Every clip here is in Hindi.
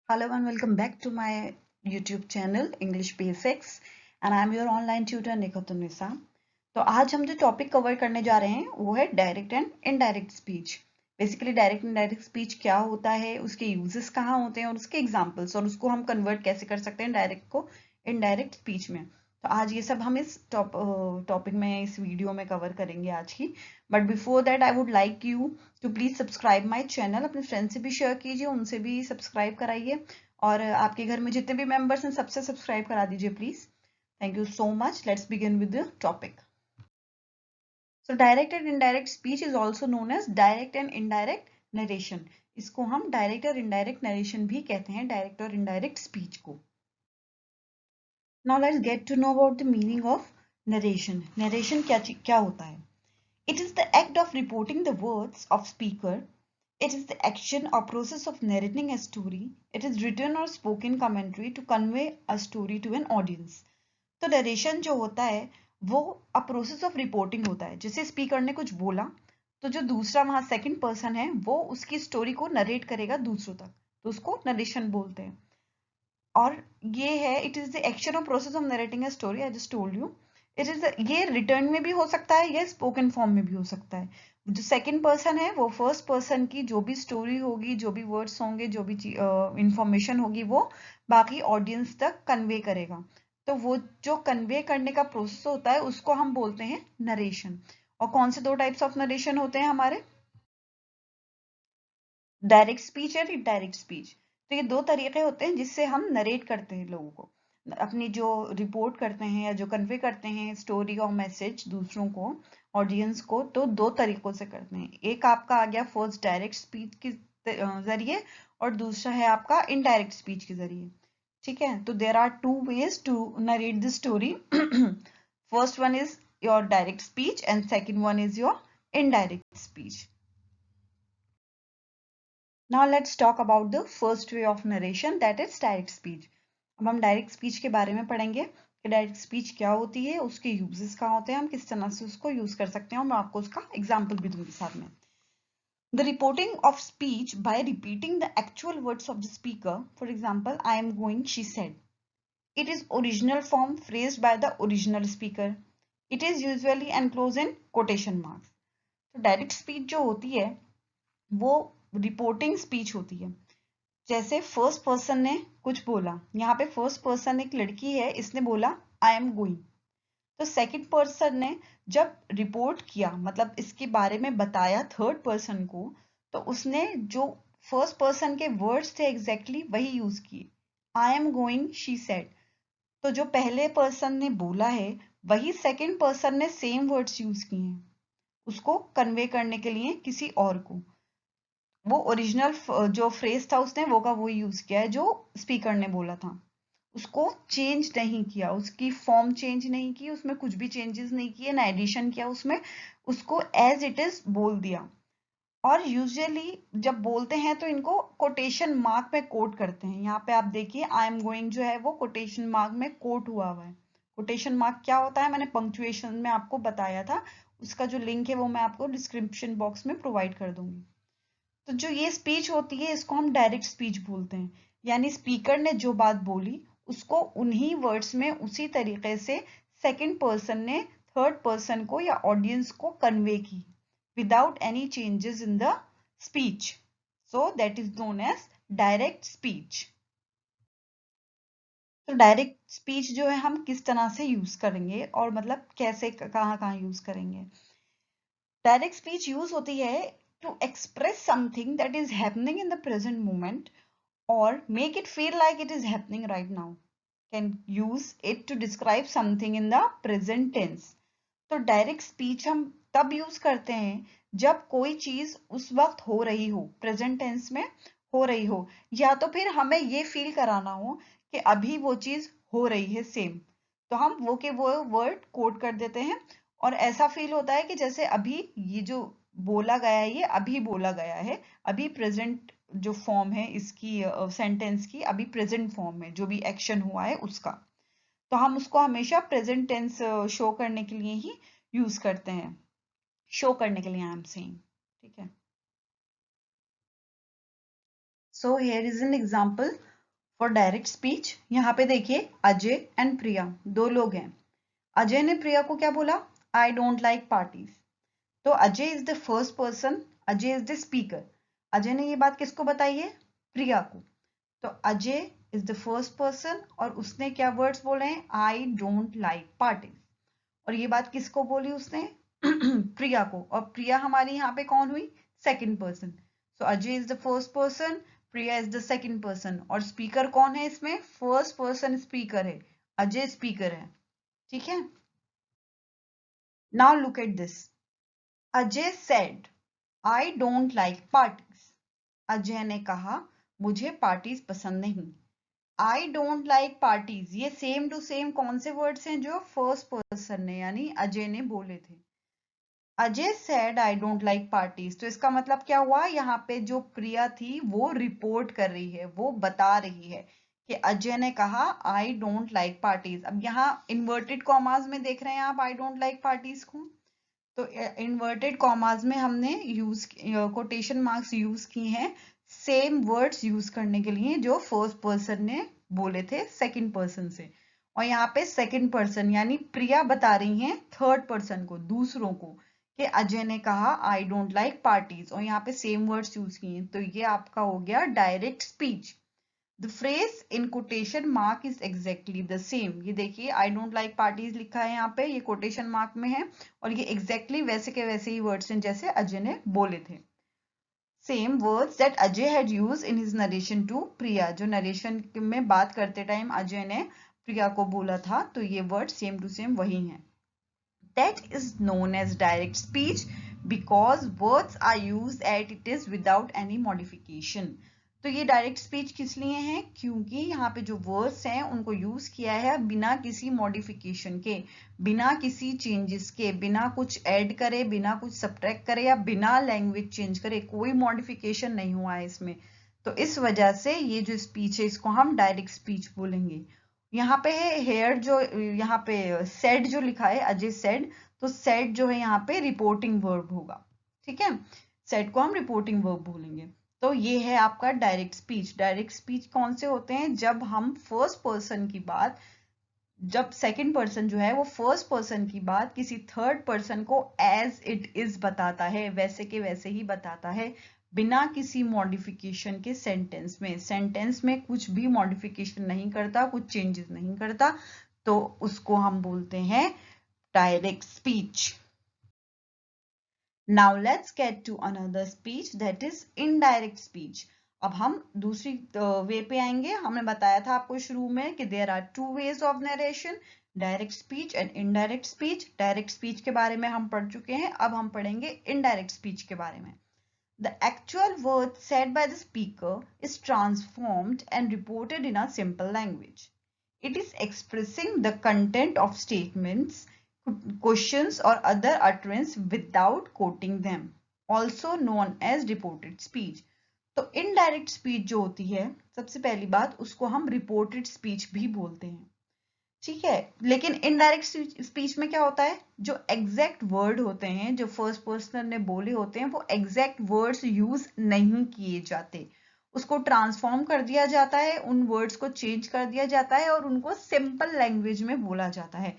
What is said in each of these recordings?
Hello and welcome back to my YouTube channel English Basics and I'm your online tutor Nikhatun तो आज हम जो टॉपिक कवर करने जा रहे हैं वो है direct and indirect speech. Basically direct indirect speech क्या होता है, उसके यूजेस कहाँ होते हैं और उसके एग्जांपल्स और उसको हम कन्वर्ट कैसे कर सकते हैं डायरेक्ट को इनडायरेक्ट स्पीच में। तो आज ये सब हम इस टॉपिक में इस वीडियो में कवर करेंगे आज की। But before that I would like you to please subscribe my channel. अपने फ्रेंड से भी शेयर कीजिए, उनसे भी सब्सक्राइब कराइए और आपके घर में जितने भी मेंबर्स हैं सबसे सब्सक्राइब करा दीजिए please. Thank you so much. Let's begin with the topic. So direct and indirect speech is also known as direct and indirect narration. इसको हम direct और indirect narration भी कहते हैं, direct और indirect speech को। Now let's get to know about the meaning of narration. Narration क्या होता है? It is the act of reporting the words of speaker. It is the action or process of narrating a story. It is written or spoken commentary to convey a story to an audience. तो नरेशन जो होता है वो अ प्रोसेस ऑफ रिपोर्टिंग होता है। जैसे स्पीकर ने कुछ बोला तो जो दूसरा वहां सेकंड पर्सन है वो उसकी स्टोरी को नरेट करेगा दूसरों तक, तो उसको नरेशन बोलते हैं। और ये है इट इज द एक्शन और process of narrating a story. I just told you it is ये रिटर्न में भी हो सकता है या स्पोकन फॉर्म में भी हो सकता है। जो सेकंड पर्सन है वो फर्स्ट पर्सन की जो भी स्टोरी होगी, जो भी वर्ड्स होंगे, जो भी इंफॉर्मेशन होगी वो बाकी ऑडियंस तक कन्वे करेगा। तो वो जो कन्वे करने का प्रोसेस होता है उसको हम बोलते हैं नरेशन। और कौन से दो टाइप्स ऑफ नरेशन होते हैं हमारे? डायरेक्ट स्पीच और इनडायरेक्ट स्पीच। तो ये दो तरीके होते हैं जिससे हम नरेट करते हैं लोगों को, अपनी जो रिपोर्ट करते हैं या जो कन्वे करते हैं स्टोरी और मैसेज दूसरों को, ऑडियंस को। तो दो तरीकों से करते हैं। एक आपका आ गया फर्स्ट डायरेक्ट स्पीच के जरिए और दूसरा है आपका इनडायरेक्ट स्पीच के जरिए। ठीक है, तो there are two ways to narrate the story. First one is your direct speech and second one is your indirect speech. Now let's talk about the first way of narration, that is direct speech. अब हम डायरेक्ट स्पीच के बारे में पढ़ेंगे कि डायरेक्ट स्पीच क्या होती है, उसके यूजेस कहाँ होते हैं, हम किस तरह से उसको यूज कर सकते हैं और मैं आपको उसका एग्जाम्पल भी दूंगी साथ में। The reporting of speech by repeating the actual words of the speaker. For example, I am going, she said. It is original form phrased by the original speaker. It is usually enclosed in quotation marks. तो डायरेक्ट स्पीच जो होती है वो रिपोर्टिंग स्पीच होती है। जैसे फर्स्ट पर्सन ने कुछ बोला, यहाँ पे फर्स्ट पर्सन एक लड़की है, इसने बोला आई एम गोइंग। तो सेकंड पर्सन ने जब रिपोर्ट किया, मतलब इसके बारे में बताया थर्ड पर्सन को, तो उसने जो फर्स्ट पर्सन के वर्ड्स थे एग्जैक्टली वही यूज किए। I am going she said. तो जो पहले पर्सन ने बोला है वही सेकंड पर्सन ने सेम वर्ड्स यूज किए हैं उसको कन्वे करने के लिए किसी और को। वो ओरिजिनल जो फ्रेज था उसने वो का वो यूज किया है जो स्पीकर ने बोला था। उसको चेंज नहीं किया, उसकी फॉर्म चेंज नहीं की, उसमें कुछ भी चेंजेस नहीं किए, ना एडिशन किया उसमें, उसको एज इट इज बोल दिया। और यूजुअली जब बोलते हैं तो इनको कोटेशन मार्क में कोट करते हैं। यहाँ पे आप देखिए आई एम गोइंग जो है वो कोटेशन मार्क में कोट हुआ हुआ है। कोटेशन मार्क क्या होता है मैंने पंक्चुएशन में आपको बताया था, उसका जो लिंक है वो मैं आपको डिस्क्रिप्शन बॉक्स में प्रोवाइड कर दूंगी। तो जो ये स्पीच होती है इसको हम डायरेक्ट स्पीच बोलते हैं। यानी स्पीकर ने जो बात बोली उसको उन्हीं वर्ड्स में उसी तरीके से सेकंड पर्सन ने थर्ड पर्सन को या ऑडियंस को कन्वे की without any changes in the speech. So that is known as direct speech. तो डायरेक्ट स्पीच जो है हम किस तरह से यूज करेंगे और मतलब कैसे कहाँ कहाँ यूज करेंगे। डायरेक्ट स्पीच यूज होती है to express something that is happening in the present moment or make it feel like it is happening right now. Can use it to describe something in the present tense. तो डायरेक्ट स्पीच हम तब यूज करते हैं जब कोई चीज उस वक्त हो रही हो, प्रेजेंट टेंस में हो रही हो, या तो फिर हमें ये फील कराना हो कि अभी वो चीज हो रही है सेम। तो हम वो के वो वर्ड कोड कर देते हैं और ऐसा फील होता है कि जैसे अभी ये जो बोला गया है ये अभी बोला गया है, अभी प्रेजेंट जो फॉर्म है इसकी सेंटेंस की अभी प्रेजेंट फॉर्म में जो भी एक्शन हुआ है उसका। तो हम उसको हमेशा प्रेजेंट टेंस शो करने के लिए ही यूज करते हैं, शो करने के लिए आई एम सेइंग। ठीक है, so here is an example for direct speech यहाँ पे देखिए अजय एंड प्रिया दो लोग हैं। अजय ने प्रिया को क्या बोला? I don't like parties. तो Ajay is the first person, Ajay is the speaker. Ajay ने ये बात किसको बताई है? प्रिया को। तो Ajay is the first person और उसने क्या वर्ड्स बोले हैं? I don't like parties. और ये बात किसको बोली उसने? प्रिया को। और प्रिया हमारी यहाँ पे कौन हुई? Second person. So Ajay is the first person, Priya is the second person. और स्पीकर कौन है इसमें? फर्स्ट पर्सन स्पीकर है, अजय स्पीकर है। ठीक है। Now look at this. Ajay said I don't like parties. Ajay ने कहा मुझे पार्टीज पसंद नहीं। आई डोंट लाइक पार्टीज, ये सेम टू सेम कौन से वर्ड्स हैं जो फर्स्ट पर्सन ने यानी अजय ने बोले थे। Ajay said I don't like parties, तो इसका मतलब क्या हुआ? यहाँ पे जो प्रिया थी वो रिपोर्ट कर रही है, वो बता रही है कि अजय ने कहा आई डोंट लाइक पार्टीज। अब यहाँ इन्वर्टेड कॉमास में देख रहे हैं आप आई डोंट लाइक पार्टीज को, तो इन्वर्टेड कॉमास में हमने यूज कोटेशन मार्क्स यूज किए हैं सेम वर्ड्स यूज करने के लिए जो फर्स्ट पर्सन ने बोले थे सेकंड पर्सन से। और यहाँ पे सेकंड पर्सन यानी प्रिया बता रही हैं थर्ड पर्सन को, दूसरों को, कि अजय ने कहा आई डोंट लाइक पार्टीज और यहाँ पे सेम वर्ड्स यूज किए। तो ये आपका हो गया direct speech. The phrase in quotation mark is exactly the same. ये देखिए I don't like parties लिखा है यहाँ पे, ये quotation mark में है और ये exactly वैसे के वैसे ही words हैं जैसे अजय ने बोले थे। Same words that Ajay had used in his narration to Priya, जो narration में बात करते टाइम अजय ने प्रिया को बोला था, तो ये words same to same वही हैं। That is known as direct speech because words are used as it is without any modification. तो ये डायरेक्ट स्पीच किस लिए है? क्योंकि यहाँ पे जो वर्ड्स हैं उनको यूज किया है बिना किसी मॉडिफिकेशन के, बिना किसी चेंजेस के, बिना कुछ ऐड करे, बिना कुछ सब्ट्रैक्ट करे या बिना लैंग्वेज चेंज करे, कोई मॉडिफिकेशन नहीं हुआ है इसमें। तो इस वजह से ये जो स्पीच है इसको हम डायरेक्ट स्पीच बोलेंगे। यहाँ पे है हेयर, जो यहाँ पे सेड जो लिखा है अजय सेड, तो सेड जो है यहाँ पे रिपोर्टिंग वर्ब होगा। ठीक है, सेड को हम रिपोर्टिंग वर्ब बोलेंगे। तो ये है आपका डायरेक्ट स्पीच। डायरेक्ट स्पीच कौन से होते हैं? जब हम फर्स्ट पर्सन की बात, जब सेकंड पर्सन जो है वो फर्स्ट पर्सन की बात किसी थर्ड पर्सन को एज इट इज बताता है, वैसे के वैसे ही बताता है, बिना किसी मॉडिफिकेशन के सेंटेंस में कुछ भी मॉडिफिकेशन नहीं करता, कुछ चेंजेस नहीं करता, तो उसको हम बोलते हैं direct speech. Now let's get to another speech, that is indirect speech. अब हम दूसरी वे पे आएंगे। हमने बताया था आपको शुरू में कि there are two ways of narration, direct speech and indirect speech. Direct speech के बारे में हम पढ़ चुके हैं, अब हम पढ़ेंगे indirect speech के बारे में। The actual words said by the speaker is transformed and reported in a simple language. It is expressing the content of statements, questions or other utterance without quoting them, also known as reported speech. तो इनडायरेक्ट स्पीच जो होती है, सबसे पहली बात उसको हम रिपोर्टेड स्पीच भी बोलते हैं। ठीक है, लेकिन इनडायरेक्ट स्पीच में क्या होता है? जो एग्जैक्ट वर्ड होते हैं जो फर्स्ट पर्सन ने बोले होते हैं वो एग्जैक्ट वर्ड्स यूज नहीं किए जाते, उसको ट्रांसफॉर्म कर दिया जाता है, उन वर्ड्स को चेंज कर दिया जाता है और उनको सिंपल लैंग्वेज में बोला जाता है।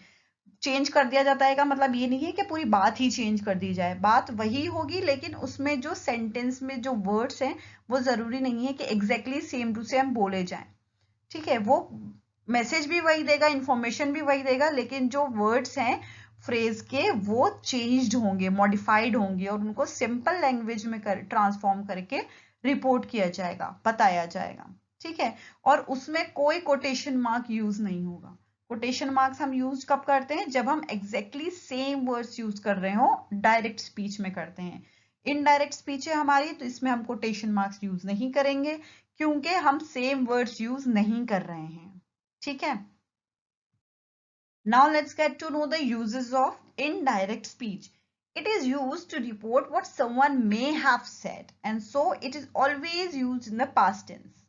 चेंज कर दिया जाता है का मतलब ये नहीं है कि पूरी बात ही चेंज कर दी जाए, बात वही होगी लेकिन उसमें जो सेंटेंस में जो वर्ड्स हैं वो जरूरी नहीं है कि एग्जैक्टली सेम टू सेम बोले जाएं। ठीक है, वो मैसेज भी वही देगा, इंफॉर्मेशन भी वही देगा, लेकिन जो वर्ड्स हैं फ्रेज के वो चेंज्ड होंगे, मॉडिफाइड होंगे और उनको सिंपल लैंग्वेज में ट्रांसफॉर्म करके रिपोर्ट किया जाएगा, बताया जाएगा। ठीक है, और उसमें कोई कोटेशन मार्क यूज नहीं होगा। कोटेशन मार्क्स हम यूज कब करते हैं? जब हम एग्जैक्टली सेम वर्ड्स यूज कर रहे हो, डायरेक्ट स्पीच में करते हैं। इनडायरेक्ट स्पीच है हमारी, तो इसमें हम कोटेशन मार्क्स यूज नहीं करेंगे क्योंकि हम सेम वर्ड्स यूज नहीं कर रहे हैं। ठीक है, now let's get to know the usages of indirect speech. It is used to report what someone may have said, and so it is always used in the past tense.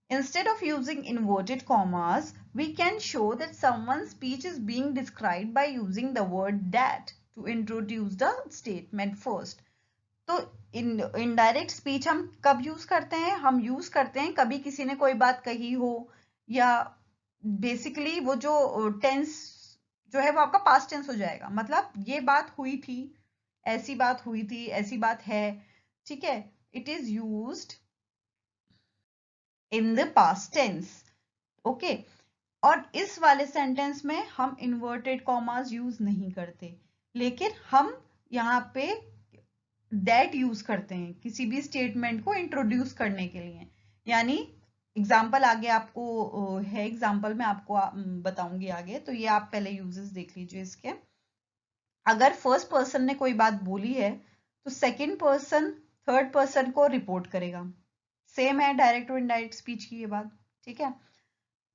Instead of using inverted commas, we can show that someone's speech is being described by using the word that to introduce the statement first. तो इनडायरेक्ट स्पीच हम कब यूज करते हैं? हम यूज करते हैं कभी किसी ने कोई बात कही हो, या बेसिकली वो जो टेंस जो है वो आपका पास्ट टेंस हो जाएगा, मतलब ये बात हुई थी, ऐसी बात हुई थी, ऐसी बात है, ठीक है, it is used in the past tense, okay. और इस वाले सेंटेंस में हम इन्वर्टेड कॉमास यूज नहीं करते, लेकिन हम यहाँ पे दैट यूज करते हैं किसी भी स्टेटमेंट को इंट्रोड्यूस करने के लिए। यानी एग्जाम्पल आगे आपको है, एग्जाम्पल में आपको बताऊंगी आगे, तो ये आप पहले यूजेस देख लीजिए इसके। अगर फर्स्ट पर्सन ने कोई बात बोली है तो सेकंड पर्सन थर्ड पर्सन को रिपोर्ट करेगा। सेम है डायरेक्ट और इनडायरेक्ट स्पीच की ये बात, ठीक है।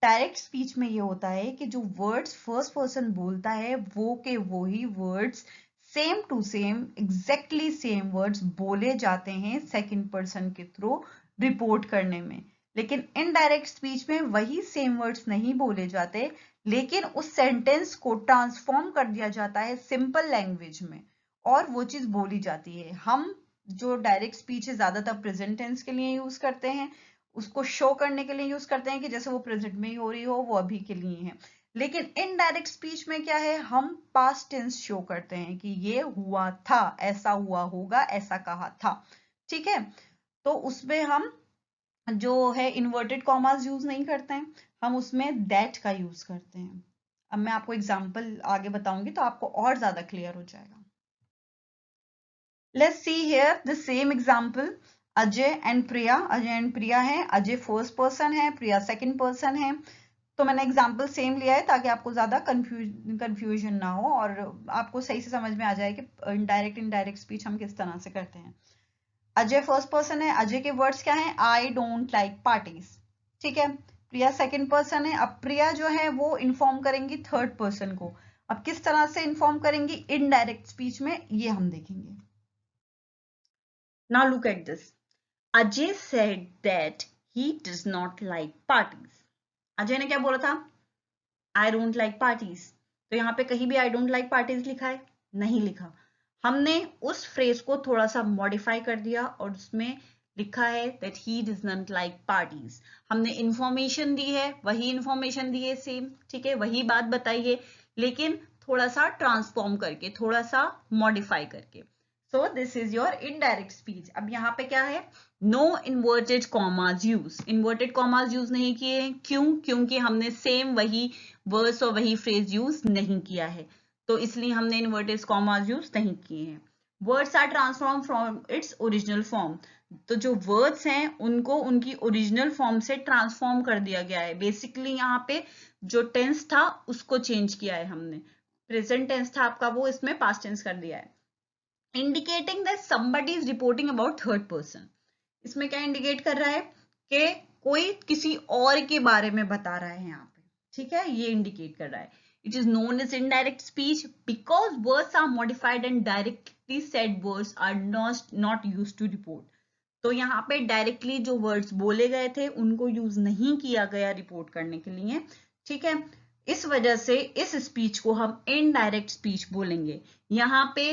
डायरेक्ट स्पीच में ये होता है कि जो वर्ड्स फर्स्ट पर्सन बोलता है वो के वो ही words same to same exactly same words बोले जाते हैं सेकंड पर्सन के थ्रू रिपोर्ट करने में। लेकिन इनडायरेक्ट स्पीच में वही सेम वर्ड्स नहीं बोले जाते, लेकिन उस सेंटेंस को ट्रांसफॉर्म कर दिया जाता है सिंपल लैंग्वेज में और वो चीज बोली जाती है। हम जो डायरेक्ट स्पीच है ज्यादातर प्रेजेंट टेंस के लिए यूज करते हैं, उसको शो करने के लिए यूज करते हैं कि जैसे वो प्रेजेंट में ही हो रही हो, वो अभी के लिए है। लेकिन इनडायरेक्ट स्पीच में क्या है, हम पास्ट टेंस शो करते हैं कि ये हुआ था, ऐसा हुआ होगा, ऐसा कहा था, ठीक है। तो उसमें हम जो है इन्वर्टेड कॉमास यूज नहीं करते हैं, हम उसमें दैट का यूज करते हैं। अब मैं आपको एग्जांपल आगे बताऊंगी तो आपको और ज्यादा क्लियर हो जाएगा। Let's see here the same example, Ajay and Priya. Ajay and Priya है, अजय फर्स्ट पर्सन है, प्रिया सेकंड पर्सन है। तो मैंने एग्जांपल सेम लिया है ताकि आपको ज्यादा कंफ्यूजन ना हो और आपको सही से समझ में आ जाए कि इनडायरेक्ट स्पीच हम किस तरह से करते हैं। अजय फर्स्ट पर्सन है, अजय के वर्ड्स क्या हैं, आई डोंट लाइक पार्टीज, ठीक है। प्रिया सेकंड पर्सन है, अब प्रिया जो है वो इन्फॉर्म करेंगी थर्ड पर्सन को। अब किस तरह से इन्फॉर्म करेंगी इनडायरेक्ट स्पीच में, ये हम देखेंगे। Now look at this, Ajay said that he does not like parties. Ajay ने क्या बोला था, आई डोंट लाइक पार्टीज। तो यहाँ पे कहीं भी आई डोंट लाइक पार्टीज लिखा है? नहीं लिखा। हमने उस फ्रेज को थोड़ा सा मॉडिफाई कर दिया और उसमें लिखा है that he does not like parties. हमने इंफॉर्मेशन दी है, वही इंफॉर्मेशन दी है सेम, ठीक है, वही बात बताई है, लेकिन थोड़ा सा ट्रांसफॉर्म करके, थोड़ा सा मॉडिफाई करके। So this is your indirect speech. अब यहाँ पे क्या है, no inverted commas use. Inverted commas use नहीं किए हैं, क्यों? क्योंकि हमने सेम वही वर्ड्स और वही फ्रेज यूज नहीं किया है, तो इसलिए हमने इन्वर्टेड कॉमाज यूज नहीं किए हैं। Words are transform from its original form. तो जो वर्ड्स हैं उनको उनकी ओरिजिनल फॉर्म से ट्रांसफॉर्म कर दिया गया है। बेसिकली यहाँ पे जो टेंस था उसको चेंज किया है हमने, प्रेजेंट टेंस था आपका, वो इसमें पास्ट टेंस कर दिया है। Indicating that somebody is reporting about third person. इसमें क्या इंडिकेट कर रहा है कि कोई किसी और के बारे में बता रहा है यहाँ पे, ठीक है, ये इंडिकेट कर रहा है। It is known as indirect speech because words are modified and directly said words are not used to report. तो यहाँ पे डायरेक्टली जो वर्ड्स बोले गए थे उनको यूज नहीं किया गया रिपोर्ट करने के लिए, ठीक है। इस वजह से इस स्पीच को हम इनडायरेक्ट स्पीच बोलेंगे। यहाँ पे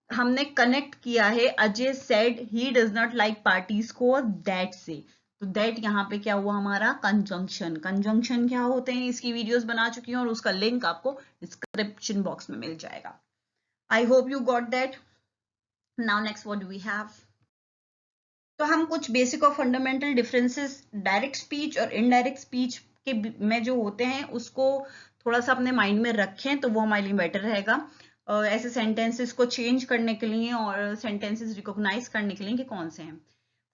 हमने कनेक्ट किया है Ajay said he does not like parties को दैट से, तो दैट यहाँ पे क्या हुआ हमारा कंजंक्शन। कंजंक्शन क्या होते हैं इसकी वीडियोस बना चुकी हूँ और उसका लिंक आपको डिस्क्रिप्शन बॉक्स में मिल जाएगा। I hope you got that. Now next what do we have. तो हम कुछ बेसिक और फंडामेंटल डिफरेंसेस डायरेक्ट स्पीच और इनडायरेक्ट स्पीच के में जो होते हैं उसको थोड़ा सा अपने माइंड में रखें तो वो हमारे लिए बेटर रहेगा, ऐसे सेंटेंसेस को चेंज करने के लिए और सेंटेंसेस रिकॉग्नाइज करने के लिए कि कौन से हैं।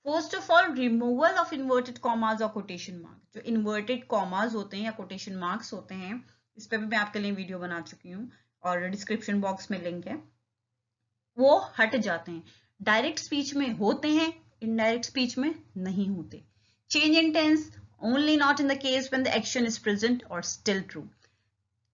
First of all, removal of inverted commas और कोटेशन मार्क। जो इन्वर्टेड कॉमास होते हैं या कोटेशन मार्क्स होते हैं, इस पर भी मैं आपके लिए वीडियो बना चुकी हूँ और डिस्क्रिप्शन बॉक्स में लिंक है, वो हट जाते हैं। डायरेक्ट स्पीच में होते हैं, इनडायरेक्ट स्पीच में नहीं होते। Change in tense only not in the case when the action is present और स्टिल ट्रू।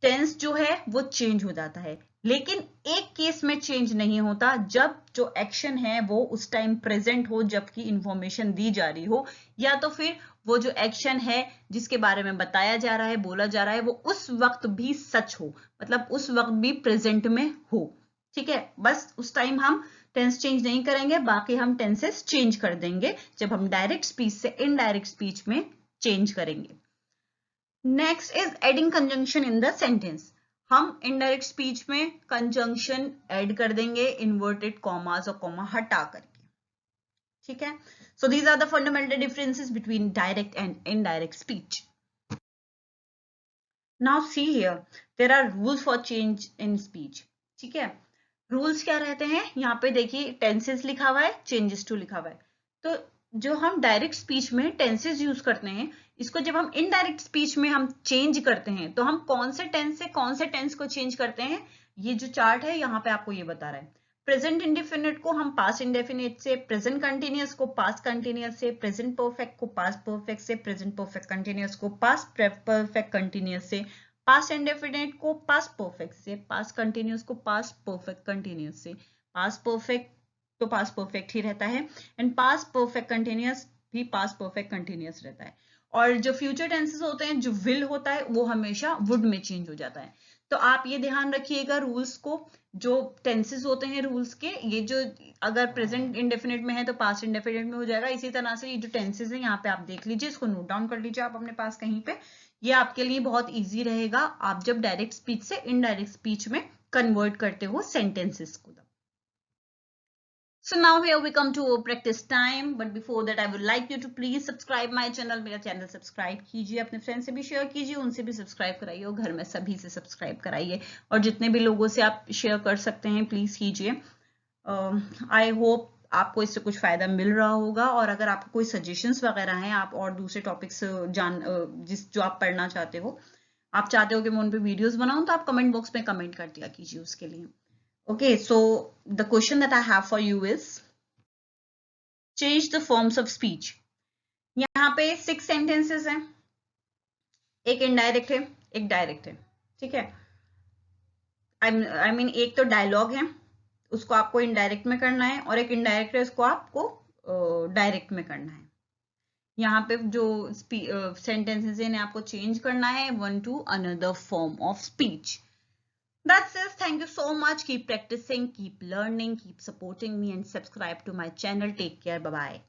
टेंस जो है वो चेंज हो जाता है, लेकिन एक केस में चेंज नहीं होता, जब जो एक्शन है वो उस टाइम प्रेजेंट हो जबकि इंफॉर्मेशन दी जा रही हो, या तो फिर वो जो एक्शन है जिसके बारे में बताया जा रहा है, बोला जा रहा है, वो उस वक्त भी सच हो, मतलब उस वक्त भी प्रेजेंट में हो, ठीक है। बस उस टाइम हम टेंस चेंज नहीं करेंगे, बाकी हम टेंसेस चेंज कर देंगे जब हम डायरेक्ट स्पीच से इनडायरेक्ट स्पीच में चेंज करेंगे। Next is adding conjunction in the sentence. हम इनडायरेक्ट स्पीच में कंजंक्शन ऐड कर देंगे इन्वर्टेड कॉमास और कॉमा हटा करके, ठीक है। So these are the fundamental differences between direct and indirect speech. Now see here, there are rules for change in speech, ठीक है। रूल्स क्या रहते हैं, यहाँ पे देखिए टेंसेस लिखा हुआ है, चेंजेस टू लिखा हुआ है। तो जो हम डायरेक्ट स्पीच में टेंसेस यूज करते हैं, इसको जब हम इनडायरेक्ट स्पीच में हम चेंज करते हैं तो हम कौन से टेंस से कौन से टेंस को चेंज करते हैं, ये जो चार्ट है यहाँ पे आपको ये बता रहा है। प्रेजेंट इंडेफिनिट को हम पास्ट इंडेफिनिट से, प्रेजेंट कंटिन्यूअस को पास्ट कंटिन्यूअस से, प्रेजेंट परफेक्ट को पास्ट परफेक्ट से, प्रेजेंट परफेक्ट कंटिन्यूअस को पास्ट परफेक्ट कंटिन्यूअस से, पास्ट इंडेफिनिट को पास्ट परफेक्ट से, पास्ट कंटिन्यूअस को पास्ट परफेक्ट कंटिन्यूअस से, पास्ट परफेक्ट तो पास्ट परफेक्ट ही रहता है, एंड पास्ट परफेक्ट कंटिन्यूअस भी पास्ट परफेक्ट कंटिन्यूअस रहता है। और जो फ्यूचर टेंसेस होते हैं, जो विल होता है वो हमेशा वुड में चेंज हो जाता है। तो आप ये ध्यान रखिएगा रूल्स को, जो टेंसेस होते हैं रूल्स के, ये जो अगर प्रेजेंट इंडेफिनिट में है तो पास्ट इंडेफिनिट में हो जाएगा। इसी तरह से ये जो टेंसेस है यहाँ पे आप देख लीजिए, इसको नोट डाउन कर लीजिए आप अपने पास कहीं पे, ये आपके लिए बहुत इजी रहेगा आप जब डायरेक्ट स्पीच से इनडायरेक्ट स्पीच में कन्वर्ट करते हो सेंटेंसेस को। So now here we come to practice time, but before that I would like you to please subscribe my channel. मेरा चैनल सब्सक्राइब कीजिए, अपने फ्रेंड्स से भी शेयर कीजिए, उनसे भी सब्सक्राइब कराइए और घर में सभी से सब्सक्राइब कराइए, और जितने भी लोगों से आप शेयर कर सकते हैं प्लीज कीजिए। आई होप आपको इससे कुछ फायदा मिल रहा होगा, और अगर आपको कोई सजेशंस वगैरह हैं, आप और दूसरे टॉपिक्स जो आप पढ़ना चाहते हो, आप चाहते हो कि मैं उन पे वीडियोस बनाऊं, तो आप कमेंट बॉक्स में कमेंट कर दिया कीजिए उसके लिए। Okay, so the question that I have for you is change the forms of speech. यहाँ पे 6 sentences हैं, एक इनडायरेक्ट है, एक डायरेक्ट है, ठीक है। I mean एक तो डायलॉग है, उसको आपको इनडायरेक्ट में करना है, और एक इनडायरेक्ट है, उसको आपको डायरेक्ट में करना है। यहाँ पे जो सेंटेंसेस हैं आपको चेंज करना है one to another form of speech. That's it. Thank you so much. Keep practicing, keep learning, keep supporting me, and subscribe to my channel. Take care. Bye-bye.